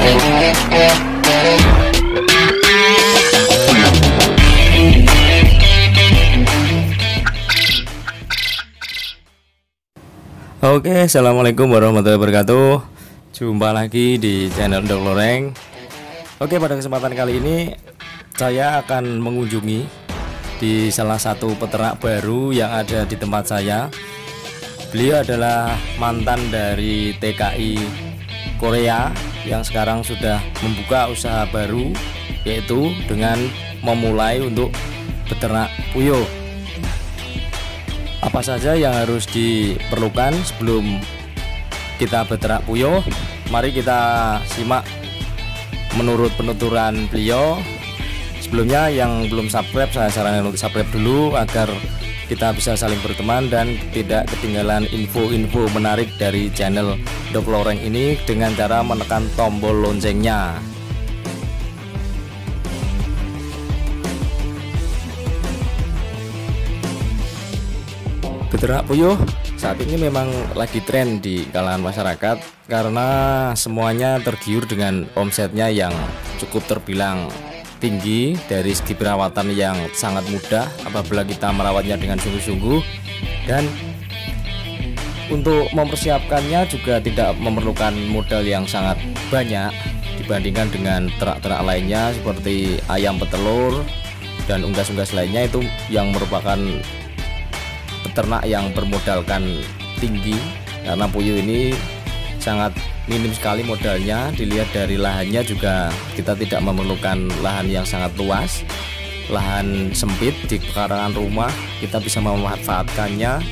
Oke, assalamualaikum warahmatullahi wabarakatuh. Jumpa lagi di channel Dok Loreng. Oke, pada kesempatan kali ini saya akan mengunjungi di salah satu peternak baru yang ada di tempat saya. Beliau adalah mantan dari TKI Korea yang sekarang sudah membuka usaha baru, yaitu dengan memulai untuk beternak puyuh. Apa saja yang harus diperlukan sebelum kita beternak puyuh? Mari kita simak menurut penuturan beliau. Sebelumnya yang belum subscribe, saya sarankan untuk subscribe dulu agar kita bisa saling berteman dan tidak ketinggalan info-info menarik dari channel Dok Loreng ini dengan cara menekan tombol loncengnya. Beternak puyuh saat ini memang lagi tren di kalangan masyarakat karena semuanya tergiur dengan omsetnya yang cukup terbilang tinggi dari segi perawatan yang sangat mudah apabila kita merawatnya dengan sungguh-sungguh, dan untuk mempersiapkannya juga tidak memerlukan modal yang sangat banyak dibandingkan dengan ternak-ternak lainnya seperti ayam petelur dan unggas-unggas lainnya itu yang merupakan peternak yang bermodalkan tinggi, karena puyuh ini sangat minim sekali modalnya. Dilihat dari lahannya juga kita tidak memerlukan lahan yang sangat luas, lahan sempit di pekarangan rumah kita bisa memanfaatkannya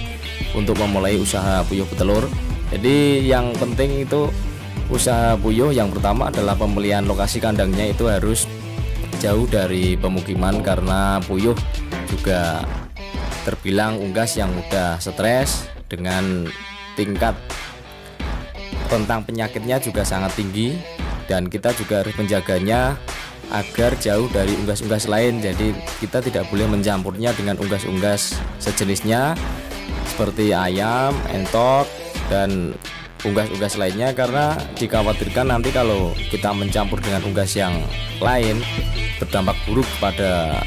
untuk memulai usaha puyuh petelur. Jadi yang penting itu usaha puyuh yang pertama adalah pemilihan lokasi kandangnya itu harus jauh dari pemukiman, karena puyuh juga terbilang unggas yang mudah stres dengan tingkat rentang penyakitnya juga sangat tinggi, dan kita juga harus menjaganya agar jauh dari unggas-unggas lain. Jadi kita tidak boleh mencampurnya dengan unggas-unggas sejenisnya seperti ayam, entok, dan unggas-unggas lainnya, karena dikhawatirkan nanti kalau kita mencampur dengan unggas yang lain berdampak buruk pada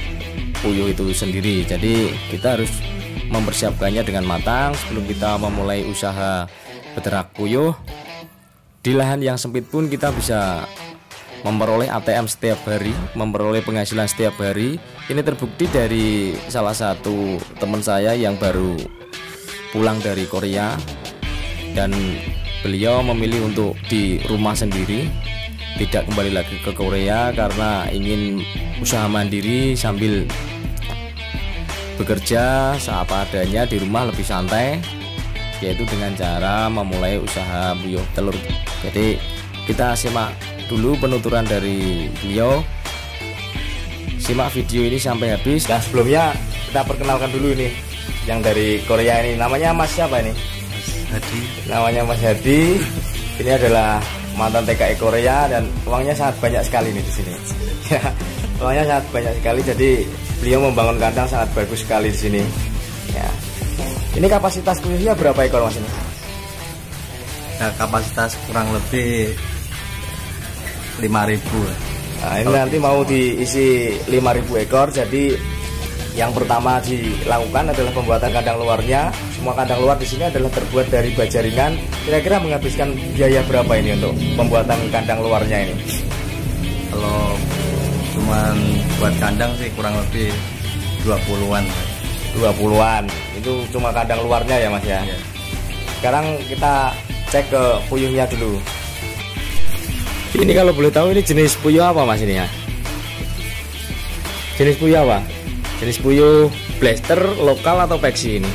puyuh itu sendiri. Jadi kita harus mempersiapkannya dengan matang sebelum kita memulai usaha beternak puyuh. Di lahan yang sempit pun kita bisa memperoleh ATM setiap hari, memperoleh penghasilan setiap hari. Ini terbukti dari salah satu teman saya yang baru pulang dari Korea, dan beliau memilih untuk di rumah sendiri, tidak kembali lagi ke Korea karena ingin usaha mandiri sambil bekerja seapa adanya di rumah, lebih santai, yaitu dengan cara memulai usaha puyuh telur. Jadi kita simak dulu penuturan dari beliau, simak video ini sampai habis. Dan sebelumnya kita perkenalkan dulu ini yang dari Korea ini, namanya Mas siapa ini? Hadi. Namanya Mas Hadi. Ini adalah mantan TKI Korea dan uangnya sangat banyak sekali nih di sini. Ya, uangnya sangat banyak sekali. Jadi beliau membangun kandang sangat bagus sekali di sini. Ya. Ini kapasitas puyuhnya berapa ekor Mas ini? Nah, kapasitas kurang lebih 5.000. Nah, ini nanti mau diisi 5.000 ekor. Jadi yang pertama dilakukan adalah pembuatan kandang luarnya. Semua kandang luar di sini adalah terbuat dari baja ringan. Kira-kira menghabiskan biaya berapa ini untuk pembuatan kandang luarnya ini? Kalau cuman buat kandang sih kurang lebih 20-an. 20-an. Itu cuma kandang luarnya ya Mas ya? Iya. Sekarang kita cek ke puyuhnya dulu. Ini kalau boleh tahu ini jenis puyuh apa Mas ini ya? Jenis puyuh apa? Jenis puyuh blaster, lokal atau peksi ini?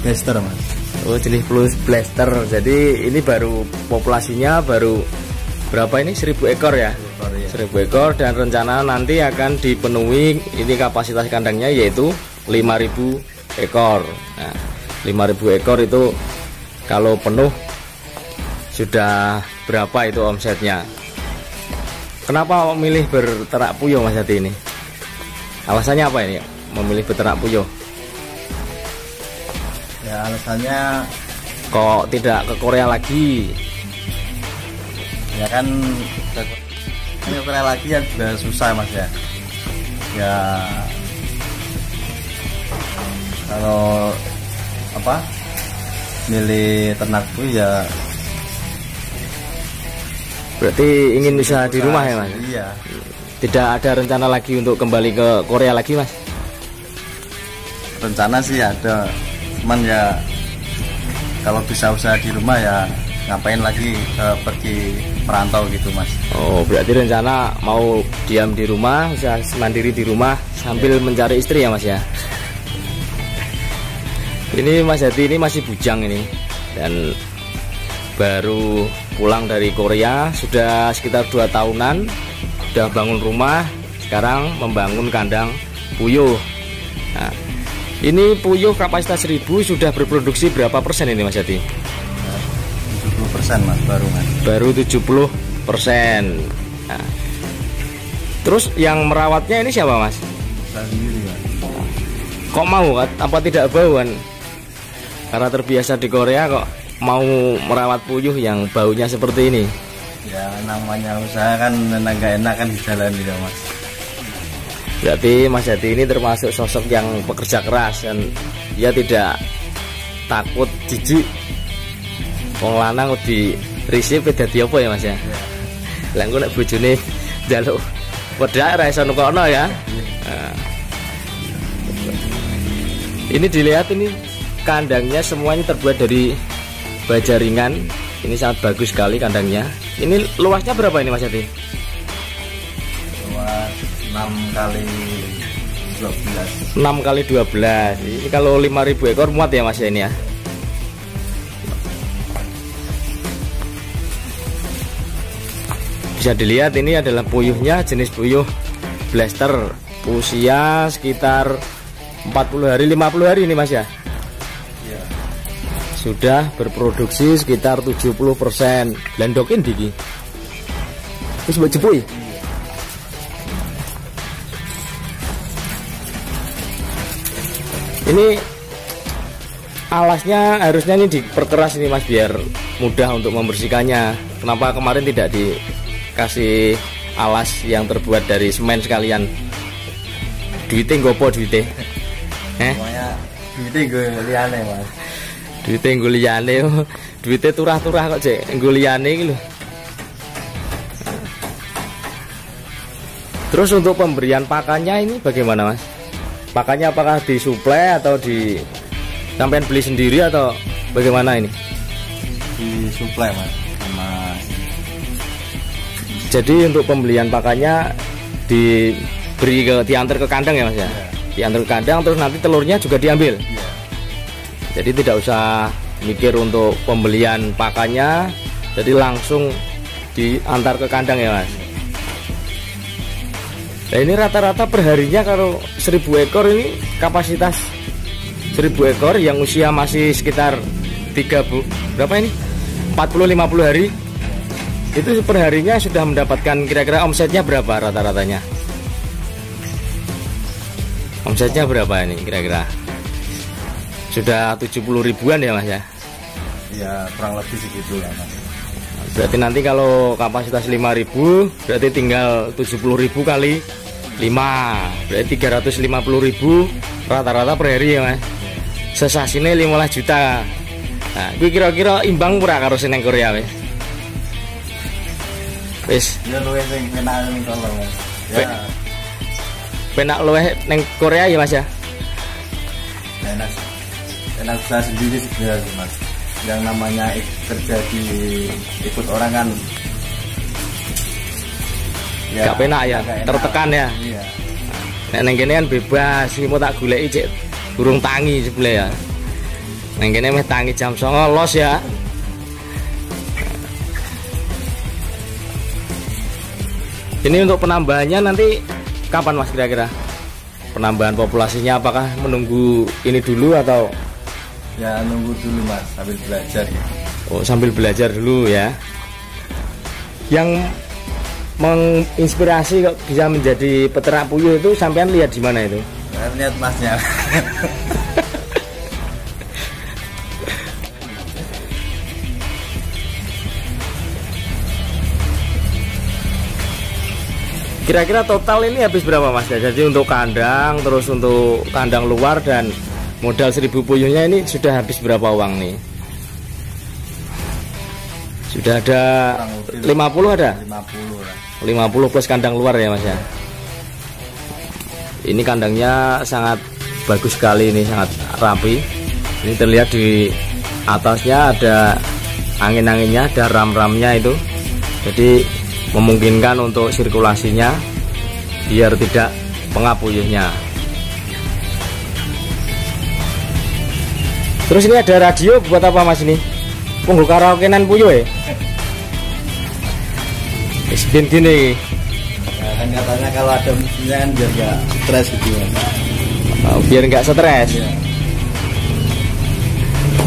Blaster Mas. Oh, jenis plus blaster. Jadi ini baru populasinya baru berapa ini? 1.000 ekor ya? 1.000 ekor, dan rencana nanti akan dipenuhi ini kapasitas kandangnya yaitu 5.000 ekor. Nah, 5.000 ekor itu kalau penuh sudah berapa itu omsetnya? Kenapa memilih beternak puyuh Mas Hadi ini? Alasannya apa ini memilih beternak puyuh? Ya alasannya Kok tidak ke Korea lagi? Ya kan ini Korea lagi kan juga susah mas ya. Ya kalau apa milih ternak tuh ya berarti ingin usaha di rumah ya mas? Iya. Tidak ada rencana lagi untuk kembali ke Korea lagi mas? Rencana sih ada, cuman ya kalau bisa usaha di rumah ya ngapain lagi pergi merantau gitu mas. Oh berarti rencana mau diam di rumah, usaha mandiri di rumah sambil mencari istri ya mas ya? Ini Mas Hadi ini masih bujang ini dan baru pulang dari Korea, sudah sekitar 2 tahunan, sudah bangun rumah, sekarang membangun kandang puyuh. Nah, ini puyuh kapasitas 1000 sudah berproduksi berapa persen ini Mas Hadi? 70% mas, baru mas. Baru 70%. Nah, terus yang merawatnya ini siapa mas? Saya sendiri mas. Kok mau? Apa tidak bauan? Karena terbiasa di Korea kok mau merawat puyuh yang baunya seperti ini. Ya namanya usaha kan gak enak kan di jalan gitu mas. Berarti Mas Hadi ini termasuk sosok yang pekerja keras dan dia tidak takut jijik. Wong lanang di risip dadi apa ya Mas ya? Lah engko nek bojone njaluk wedhak ora iso nukono ya. Nah. Ini dilihat ini kandangnya semuanya terbuat dari baja ringan. Ini sangat bagus sekali kandangnya. Ini luasnya berapa ini Mas Hadi? Luas 6 kali 12. 6 kali 12. Ini kalau 5.000 ekor muat ya Mas ya ini ya. Bisa dilihat ini adalah puyuhnya, jenis puyuh blaster, usia sekitar 40 hari 50 hari ini Mas ya. Sudah berproduksi sekitar 70%. Lendokin diki. Wis mbok jepuk. Ini alasnya harusnya ini diperkeras ini Mas biar mudah untuk membersihkannya. Kenapa kemarin tidak dikasih alas yang terbuat dari semen sekalian? Duitnya ngopo duitnya? Semuanya duitnya gue liane mas. Duitnya nggo liyane, duitnya turah-turah kok cek nggo liyane iki lho. Terus untuk pemberian pakannya ini bagaimana Mas? Pakannya apakah disuplai atau sampean beli sendiri atau bagaimana ini? Disuplai mas sama. Jadi untuk pembelian pakannya diantar ke kandang ya Mas ya? Diantar ke kandang terus nanti telurnya juga diambil. Jadi tidak usah mikir untuk pembelian pakannya, jadi langsung diantar ke kandang ya Mas. Nah ini rata-rata perharinya kalau 1000 ekor ini kapasitas 1000 ekor yang usia masih sekitar 40 hari itu perharinya sudah mendapatkan kira-kira omsetnya berapa rata-ratanya? Omsetnya berapa ini kira-kira? Sudah 70 ribuan ya Mas ya? Ya kurang lebih segitu ya Mas. Berarti nanti kalau kapasitas 5.000 berarti tinggal 70.000 kali 5 berarti 350.000 rata-rata per hari ya Mas. Sesasine 15 juta. Nah, gue kira-kira imbang pura karo sing nang Korea wis. Wis. Ya luwih sing penak ning kono Mas. Ya. Penak luwih nang Korea ya Mas ya? Enak usaha sendiri sebenarnya Mas. Yang namanya kerja di ikut orang kan ya, gak penak ya, tertekan ya. Iya. Nek nang kene kan bebas, iki mau tak goleki cek burung tangi sebelah ya. Nang kene meh tangi jam 09.00 los ya. Ini untuk penambahannya nanti kapan Mas kira-kira? Penambahan populasinya apakah menunggu ini dulu atau? Ya nunggu dulu Mas, sambil belajar ya. Oh sambil belajar dulu ya. Yang menginspirasi kok bisa menjadi peternak puyuh itu sampean lihat di mana itu? Lihat Masnya. Kira-kira total ini habis berapa Mas? Jadi untuk kandang, terus untuk kandang luar dan modal 1000 puyuhnya ini sudah habis berapa uang nih? Sudah ada 50 ada? 50 lah. 50 plus kandang luar ya Mas ya. Ini kandangnya sangat bagus sekali, ini sangat rapi. Ini terlihat di atasnya ada angin-anginnya, ada ram-ramnya itu. Jadi memungkinkan untuk sirkulasinya biar tidak pengap puyuhnya. Terus ini ada radio buat apa Mas ini? Punggu karaokean puyuh ya? Bin gini. Ya, kan katanya kalau ada musimnya kan biar nggak stres gitu ya. Oh, biar nggak stres. Ya.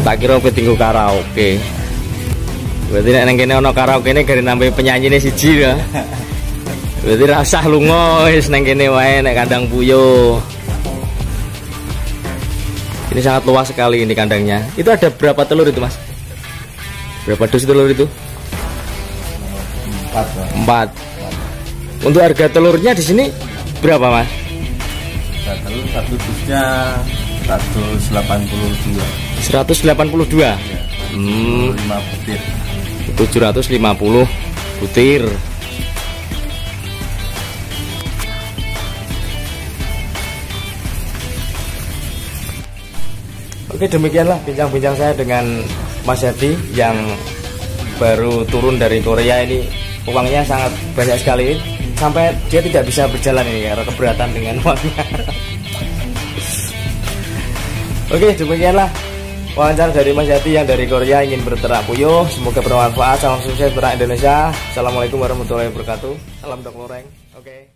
Tak kira tinggu karaoke. Berarti nek nang kene ana karaoke ne gare nambah penyanyine siji ya. Berarti rasah lunga wis nang kene wae nek kandang puyuh. Ini sangat luas sekali ini kandangnya. Itu ada berapa telur itu Mas? Berapa dus telur itu? 4. Untuk harga telurnya di sini berapa Mas? Telur satu dusnya 182. 182. Ya. 5 butir. 750 butir. Oke, demikianlah bincang-bincang saya dengan Mas Hadi yang baru turun dari Korea ini. Uangnya sangat banyak sekali, sampai dia tidak bisa berjalan ini karena keberatan dengan uangnya. Oke, demikianlah wawancara dari Mas Hadi yang dari Korea ingin berternak puyuh. Semoga bermanfaat. Salam sukses berternak Indonesia. Assalamualaikum warahmatullahi wabarakatuh. Salam dok loreng. Oke.